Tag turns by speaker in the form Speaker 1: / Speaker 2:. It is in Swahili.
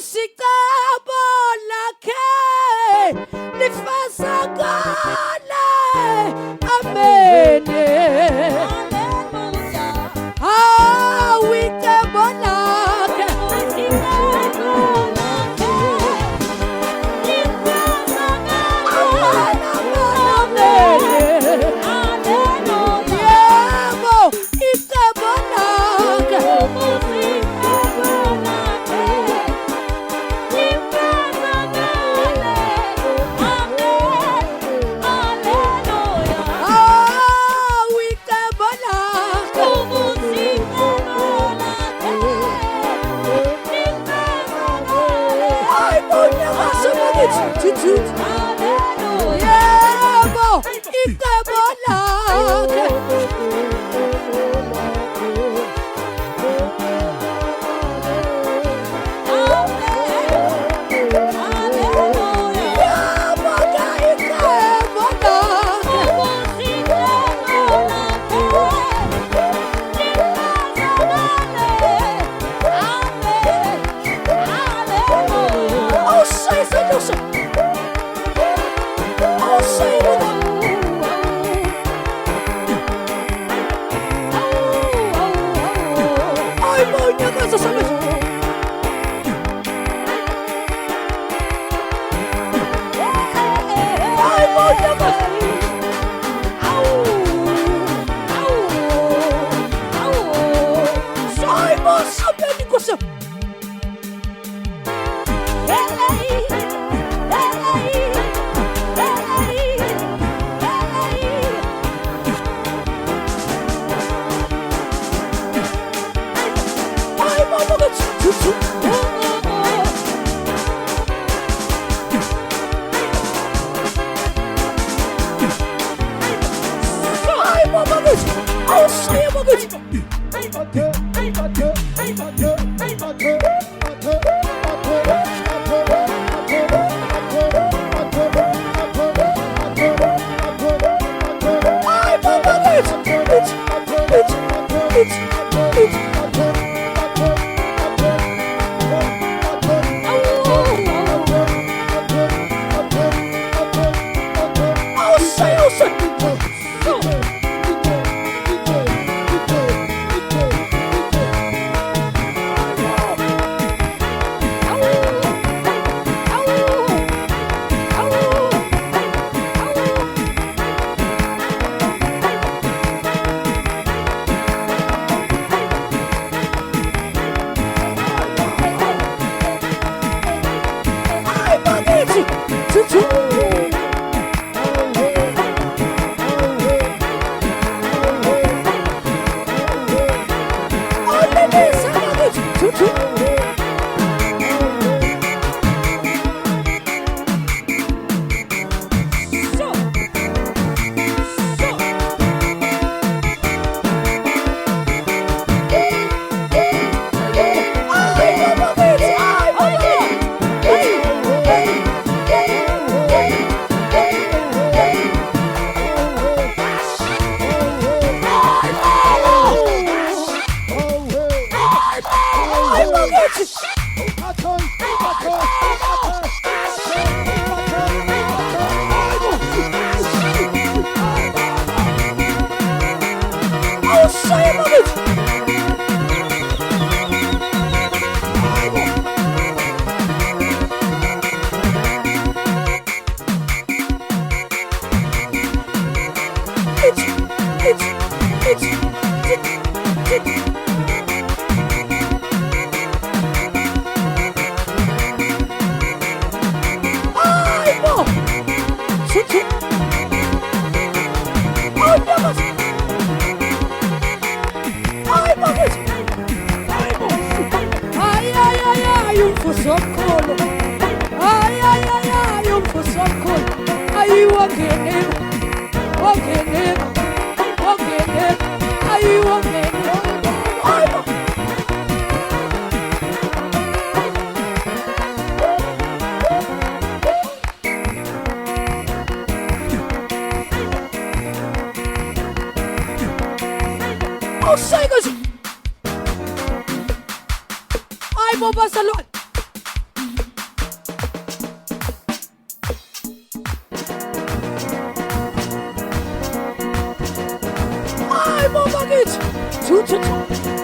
Speaker 1: Lungi-Ukuzicebolakhe lifezekile. Amen. Hawu icebo lakhe yebo, icebo lakhe hawu icebo lakhe hayi bonyakazo bakithi yebo, icebo lakhe yebo ke icebo lakhe oh say seduce oh say ay bonyakazo sabi ay bonyakazo ay mo sabi ko sa ay mama ka chuchu ay mama ka oh say mama ka ay mama oh say ay bagithi chuchu oh lelisa bagithi chuchu oh say bagithi ay mo chuchu oh bagithi ay bagithi ay umfuso omkhulu ay umfuso omkhulu ay wangenela ay wangenela ay oh say goes ay mo ba sa Lord Ayebaba kithi. Thuthu.